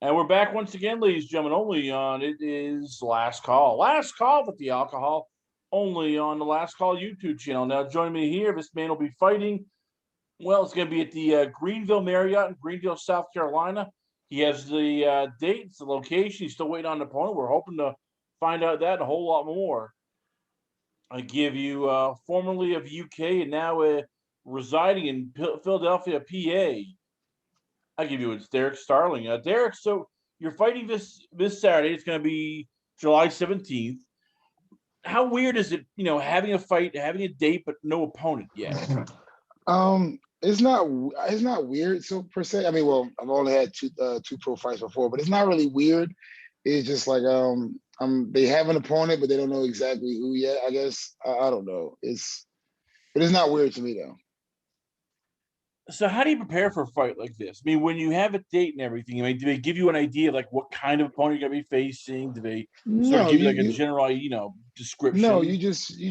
And we're back once again, ladies and gentlemen, only on it is Last Call. Last Call with the alcohol, only on the Last Call YouTube channel. Now, joining me here, this man will be fighting. Well, it's going to be at the Greenville Marriott in Greenville, South Carolina. He has the dates, the location. He's still waiting on the opponent. We're hoping to find out that and a whole lot more. I give you formerly of UK and now residing in Philadelphia, PA. I give you it's Derek Starling. Derek, so you're fighting this Saturday. It's going to be July 17th. How weird is it, having a fight, having a date, but no opponent yet? It's not weird so per se. I mean, well, I've only had two pro fights before, but it's not really weird. It's just like they have an opponent, but they don't know exactly who yet. I guess I don't know. But it's not weird to me though. So how do you prepare for a fight like this? I mean, when you have a date and everything, I mean, do they give you an idea of like what kind of opponent you're gonna be facing? Do they sort of No, give you you like a you general, no, description? you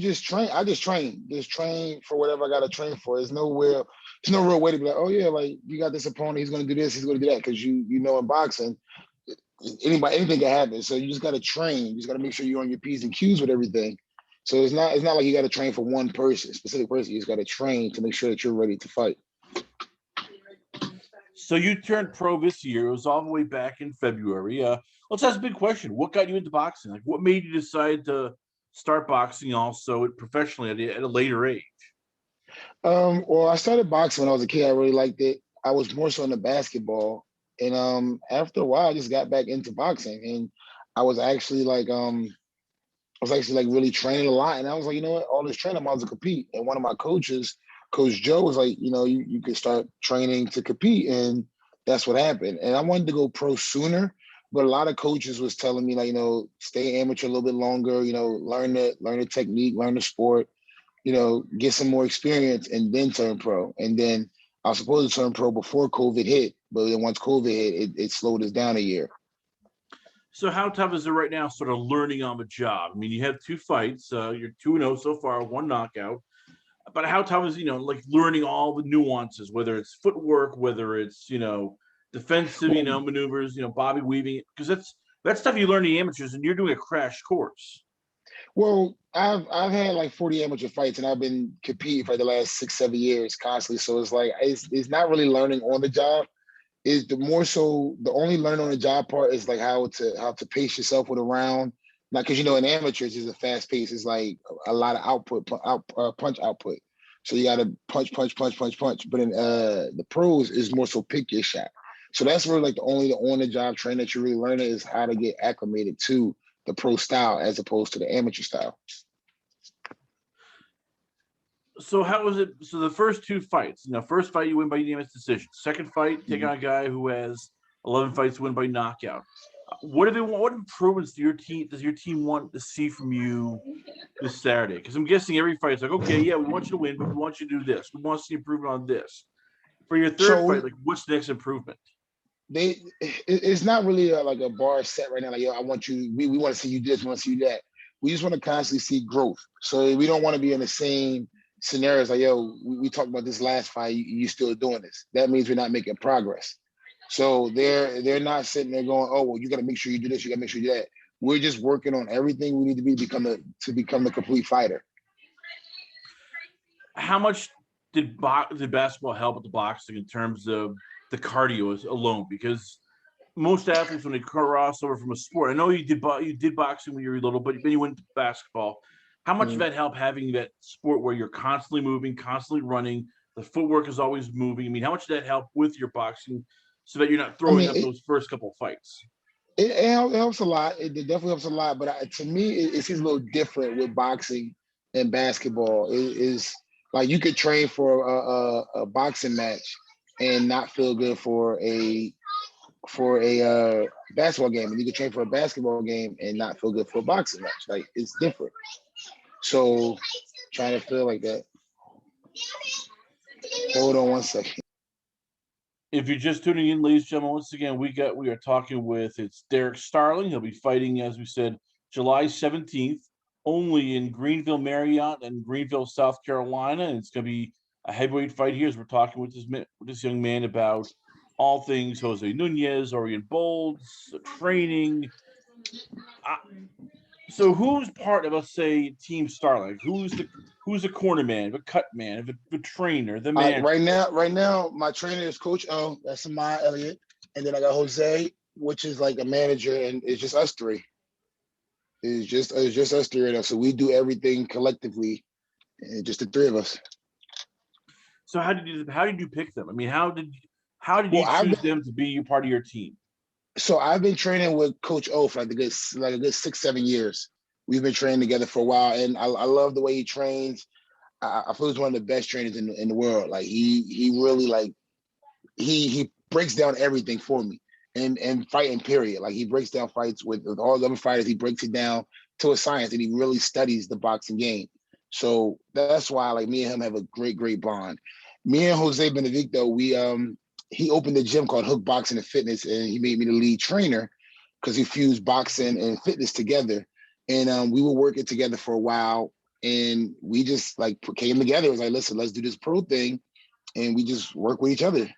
just train. I just train for whatever I got to train for. There's no real way to be like, oh yeah, like you got this opponent, he's gonna do this, he's gonna do that, because you know in boxing, anything can happen. So you just got to train. You just got to make sure you're on your p's and q's with everything. So it's not like you got to train for one person, specific person. You just got to train to make sure that you're ready to fight. So you turned pro this year. It was all the way back in February. Let's ask a big question. What got you into boxing? Like, what made you decide to start boxing also professionally at a later age? Well, I started boxing when I was a kid. I really liked it. I was more so into basketball, and after a while, I just got back into boxing, and I was actually like really training a lot. And I was like, you know what, all this training, I might as well compete. And one of my coaches, Coach Joe, was like, you could start training to compete, and that's what happened. And I wanted to go pro sooner, but a lot of coaches was telling me like, stay amateur a little bit longer, learn the technique, learn the sport, get some more experience and then turn pro. And then I was supposed to turn pro before COVID hit, but then once COVID hit, it slowed us down a year. So how tough is it right now, sort of learning on the job? I mean, you have two fights. You're 2-0 so far, one knockout. But how tough is like learning all the nuances, whether it's footwork, whether it's defensive, Well, maneuvers, bobby weaving, because that's stuff you learn in the amateurs, and you're doing a crash course. I've had like 40 amateur fights, and I've been competing for the last 6, 7 years constantly. So it's like it's not really learning on the job. Is the more so the only learn on the job part is like how to pace yourself with a round. Like, because in amateurs is a fast pace. It's like a lot of punch output. So you got to punch, punch, punch, punch, punch. But in the pros is more so pick your shot. So that's really like the on the job training that you really learn is how to get acclimated to the pro style as opposed to the amateur style. So how was it? So the first two fights, first fight you win by unanimous decision. Second fight, taking Mhm. on a guy who has 11 fights, win by knockout. What do they want? What improvements does your team want to see from you this Saturday? Because I'm guessing every fight is like, okay, yeah, we want you to win, but we want you to do this. We want to see improvement on this. For your third So fight, like, what's the next improvement? it's not really like a bar set right now. Like, yo, I want you. We want to see you this. We want to see you that. We just want to constantly see growth. So we don't want to be in the same scenarios. Like, yo, we talked about this last fight. You still doing this? That means we're not making progress. So they're not sitting there going, oh, well, you got to make sure you do this. You got to make sure you do that. We're just working on everything we need to become the complete fighter. How much did basketball help with the boxing in terms of the cardio alone? Because most athletes, when they cross over from a sport, I know you did boxing when you were little, but then you went to basketball. How much of Mm. that help having that sport where you're constantly moving, constantly running, the footwork is always moving? I mean, how much did that help with your boxing so that you're not I throwing mean, up those first couple of fights? it helps a lot. It definitely helps a lot. But to me, it seems a little different with boxing and basketball. It is like you could train for a boxing match and not feel good for a basketball game, and you could train for a basketball game and not feel good for a boxing match. Like it's different. So trying to feel like that. Hold on one second. If you're just tuning in, ladies and gentlemen, once again, we are talking with it's Derek Starling. He'll be fighting, as we said, July 17th, only in Greenville Marriott and Greenville, South Carolina. And it's going to be a heavyweight fight here as we're talking with this young man about all things Jose Nunez, Orient Bolds, training. So who's part of, let's say, Team Starling? Who's the corner man, the cut man, the trainer, the man? Right now, my trainer is Coach O. That's Samaya Elliott, and then I got Jose, which is like a manager, and it's just us three. It's just us three right now. So we do everything collectively, and just the three of us. So how did you pick them? I mean, how did Well, you choose them to be part of your team? I've been training with Coach O for like a good 6, 7 years. We've been training together for a while, and I love the way he trains. I feel he's one of the best trainers in the world. Like he really like he breaks down everything for me, and fighting period. Like he breaks down fights with all the other fighters. He breaks it down to a science, and he really studies the boxing game. So that's why like me and him have a great bond. Me and Jose Benedicto, we he opened a gym called Hook Boxing and Fitness, and he made me the lead trainer because he fused boxing and fitness together. And we were working together for a while, and we just like came together. It was like, listen, let's do this pro thing, and we just work with each other.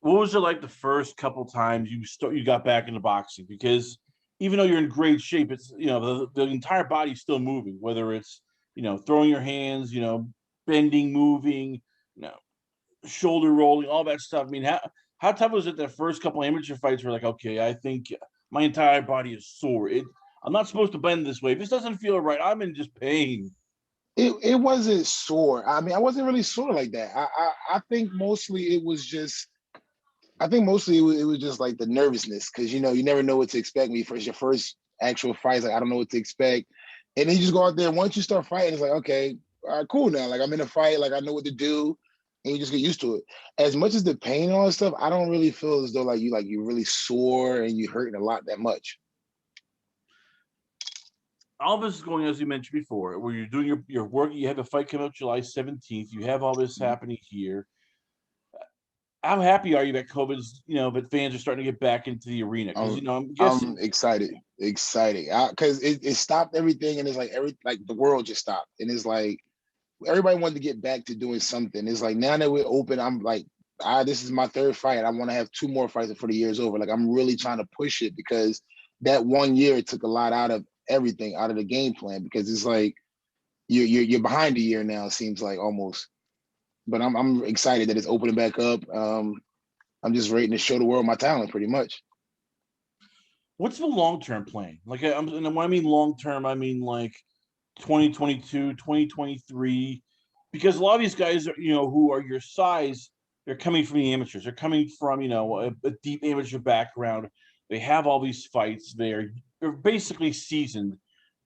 What was it like the first couple times you got back into boxing? Because even though you're in great shape, it's the entire body's still moving, whether it's throwing your hands, bending, moving, you know, shoulder rolling, all that stuff. I mean, how tough was it the first couple amateur fights were like, okay, I think my entire body is sore. I'm not supposed to bend this way. This doesn't feel right. I'm in just pain. It wasn't sore. I mean, I wasn't really sore like that. I think mostly it was just. I think mostly it was just like the nervousness because you never know what to expect when it's your first actual fight. It's like I don't know what to expect, and then you just go out there. Once you start fighting, it's like okay, all right, cool now. Like I'm in a fight, like I know what to do, and you just get used to it. As much as the pain and all that stuff, I don't really feel as though you really sore and you hurting a lot that much. All this is going as you mentioned before, where you're doing your work. You have a fight coming up July 17th. You have all this happening here. How happy are you that COVID's, that fans are starting to get back into the arena? Because, I'm guessing. I'm excited because it stopped everything, and it's like the world just stopped, and it's like everybody wanted to get back to doing something. It's like now that we're open, I'm like, this is my third fight. I want to have two more fights before the year's over. Like I'm really trying to push it because that 1 year took a lot out of everything, out of the game plan. Because it's like you're behind a year now. It seems like almost, but I'm excited that it's opening back up. I'm just ready to show the world my talent, pretty much. What's the long-term plan? Like, and when I mean long-term, I mean like 2022, 2023, because a lot of these guys are, who are your size, they're coming from the amateurs. They're coming from, a deep amateur background. They have all these fights. They're basically seasoned.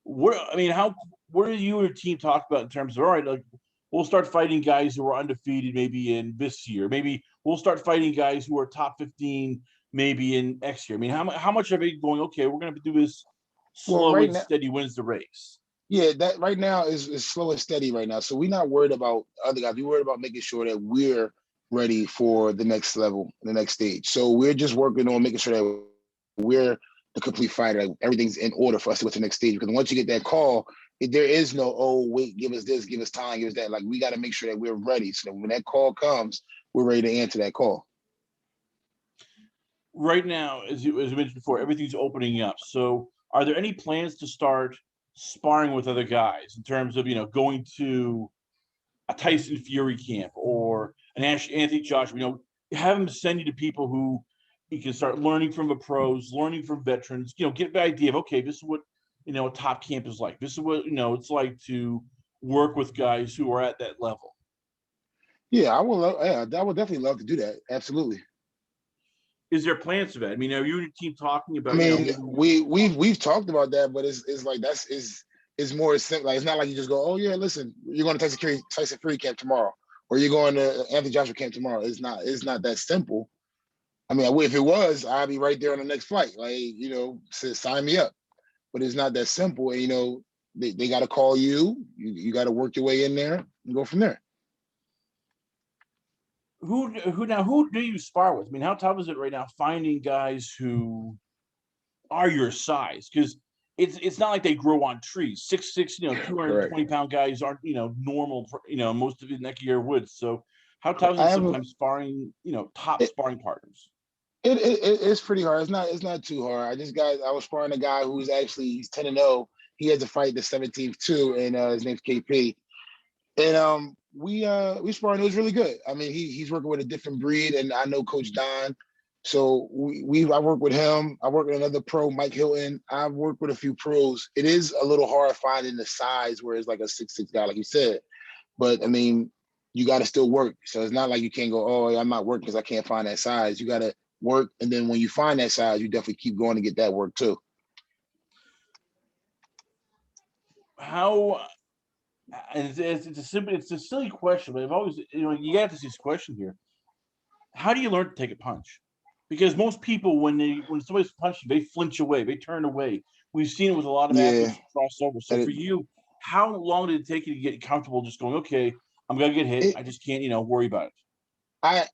What do you and your team talk about in terms of, all right, like we'll start fighting guys who are undefeated maybe in this year. Maybe we'll start fighting guys who are top 15 maybe in next year. I mean, how much are they going, okay, we're going to do this Well, slow right and now, steady wins the race? yeah, that right now is slow and steady right now. So we're not worried about other guys. We're worried about making sure that we're ready for the next level, the next stage. So we're just working on making sure that we're the complete fighter. Like everything's in order for us to go to the next stage. Because once you get that call, there is no, oh, wait, give us this, give us time, give us that. Like we got to make sure that we're ready. So that when that call comes, we're ready to answer that call. Right now, as you mentioned before, everything's opening up. So are there any plans to start sparring with other guys in terms of, going to a Tyson Fury camp or an Anthony Joshua, have them send you to people who you can start learning from the pros, learning from veterans, get the idea of, okay, this is what, a top camp is like. This is what, it's like to work with guys who are at that level. Yeah, I would love. Yeah, I would definitely love to do that. Absolutely. Is there plans for that? I mean, are you and your team talking I about, mean, maybe. we've talked about that, but it's like it's more simple. Like it's not like you just go, oh yeah, listen, you're going to Tyson Fury camp tomorrow, or you're going to Anthony Joshua camp tomorrow. It's not that simple. I mean, if it was, I'd be right there on the next flight. Like sign me up. But it's not that simple. And they got to call you. You got to work your way in there and go from there. Who do you spar with? I mean, how tough is it right now finding guys who are your size? Because it's not like they grow on trees. 6'6", 220 Correct. pound guys aren't, normal for, most of the neck of your woods. So How tough is I it have a, sometimes sparring, top it, sparring partners? it's pretty hard. It's not too hard. I was sparring a guy who's actually he's 10-0. He has a fight the 17th too, and his name's KP. And we sparring. It was really good. I mean, he's working with a different breed, and I know Coach Don. So I work with him. I work with another pro, Mike Hilton. I've worked with a few pros. It is a little hard finding the size where it's like a 6'6" guy, like you said. But I mean, you got to still work. So it's not like you can't go, oh, I'm not working because I can't find that size. You got to work, and then when you find that size, you definitely keep going to get that work too. How and it's a silly question, but I've always you have to see this question here. How do you learn to take a punch? Because most people, when somebody's punching, they flinch away, they turn away. We've seen it with a lot of Yeah, athletes cross over. So for you, how long did it take you to get comfortable just going, okay, I'm gonna get hit. it, I just can't, worry about it.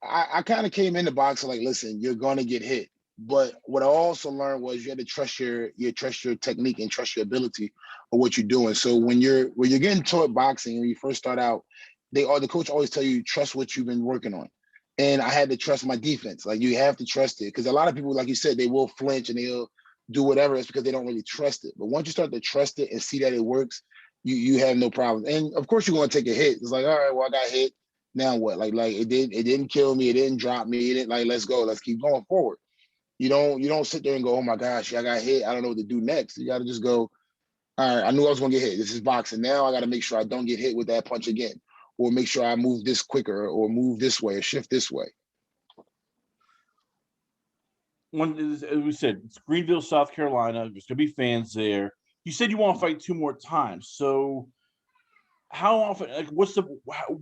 I kind of came into boxing like, listen, you're gonna get hit. But what I also learned was you had to trust your technique and trust your ability of what you're doing. So when you're getting taught boxing when you first start out, the coach always tell you trust what you've been working on. And I had to trust my defense. Like you have to trust it because a lot of people, like you said, they will flinch and they'll do whatever. It's because they don't really trust it. But once you start to trust it and see that it works, you have no problem. And of course you're gonna take a hit. It's like, all right, well, I got hit now what? Like it didn't kill me, it didn't drop me, it didn't like let's go, let's keep going forward. You don't sit there and go, oh my gosh, I got hit, I don't know what to do next. You gotta just go, all right, I knew I was gonna get hit. This is boxing. Now I gotta make sure I don't get hit with that punch again, or make sure I move this quicker or move this way or shift this way. As we said, it's Greenville, South Carolina. There's gonna be fans there. You said you want to fight 2 more times. So how often, like,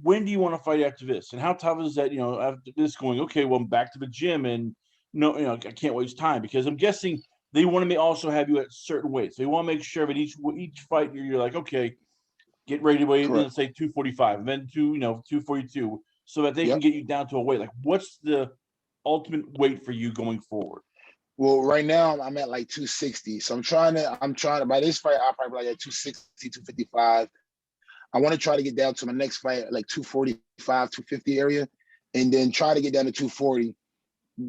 when do you want to fight after this? And how tough is that, after this going, okay, well, I'm back to the gym and no, I can't waste time because I'm guessing they want to also have you at certain weights. They want to make sure that each fight you're like, okay, get ready to weigh in, Correct. let's say 245, and then 242, so that they can Yep. get you down to a weight. Like, what's the ultimate weight for you going forward? Well, right now I'm at like 260. So I'm trying to by this fight, I'll probably be like at 260, 255. I want to try to get down to my next fight like 245, 250 area, and then try to get down to 240.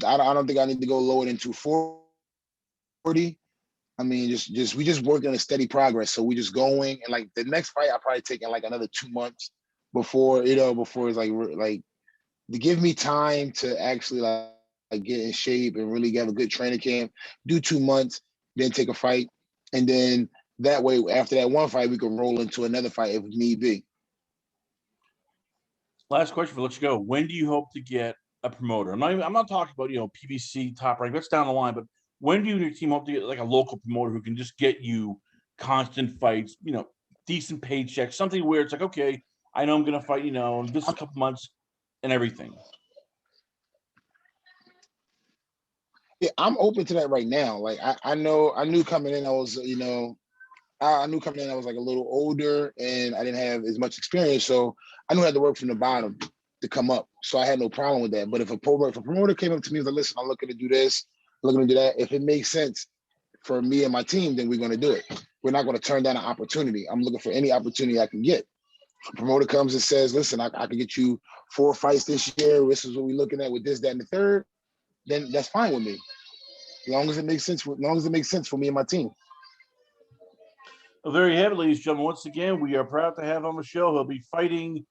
I don't think I need to go lower than 240. I mean, just we just working on a steady progress. So we just going and like the next fight, I'll probably take in like another 2 months before it's like to give me time to actually like get in shape and really have a good training camp. Do 2 months, then take a fight, and then that way after that one fight, we can roll into another fight if need be. Last question for let you go. When do you hope to get a promoter? I'm not talking about PBC top rank. That's down the line. But when do you and your team hope to get like a local promoter who can just get you constant fights? Decent paychecks, something where it's like, okay, I know I'm gonna fight. In this couple months and everything. Yeah, I'm open to that right now. Like I knew coming in, I knew coming in I was like a little older and I didn't have as much experience, so I knew I had to work from the bottom to come up. So I had no problem with that. But if a promoter came up to me and was like, listen, I'm looking to do this, I'm looking to do that. If it makes sense for me and my team, then we're going to do it. We're not going to turn down an opportunity. I'm looking for any opportunity I can get. If a promoter comes and says, listen, I can get you 4 fights this year. This is what we're looking at with this, that, and the third. Then that's fine with me, as long as it makes sense. As long as it makes sense for me and my team. Well, there you have it, ladies and gentlemen. Once again, we are proud to have on the show. He'll be fighting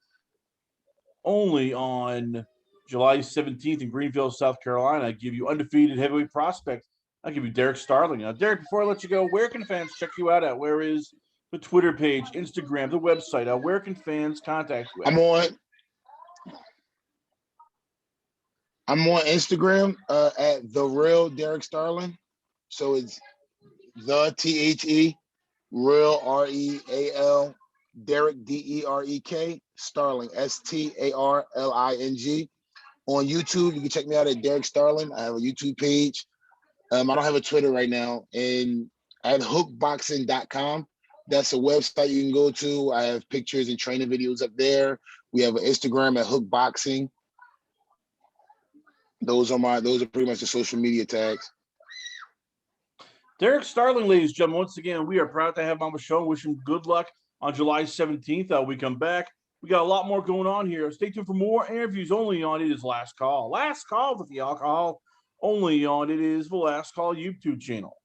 only on July 17th in Greenville, South Carolina. I give you undefeated heavyweight prospect. I'll give you Derek Starling. Now, Derek, before I let you go, where can fans check you out at? Where is the Twitter page, Instagram, the website? Where can fans contact you I'm at? on I'm on Instagram at the real Derek Starling. So it's the THE real REAL Derek DEREK Starling STARLING. On YouTube, you can check me out at Derek Starling. I have a YouTube page. I don't have a Twitter right now. And at hookboxing.com, that's a website you can go to. I have pictures and training videos up there. We have an Instagram at hookboxing. Those are pretty much the social media tags. Derek Starling, ladies and gentlemen, once again, we are proud to have him on the show. Wish him good luck on July 17th. We come back. We got a lot more going on here. Stay tuned for more interviews only on It Is Last Call. Last Call with the Alcohol only on It Is the Last Call YouTube channel.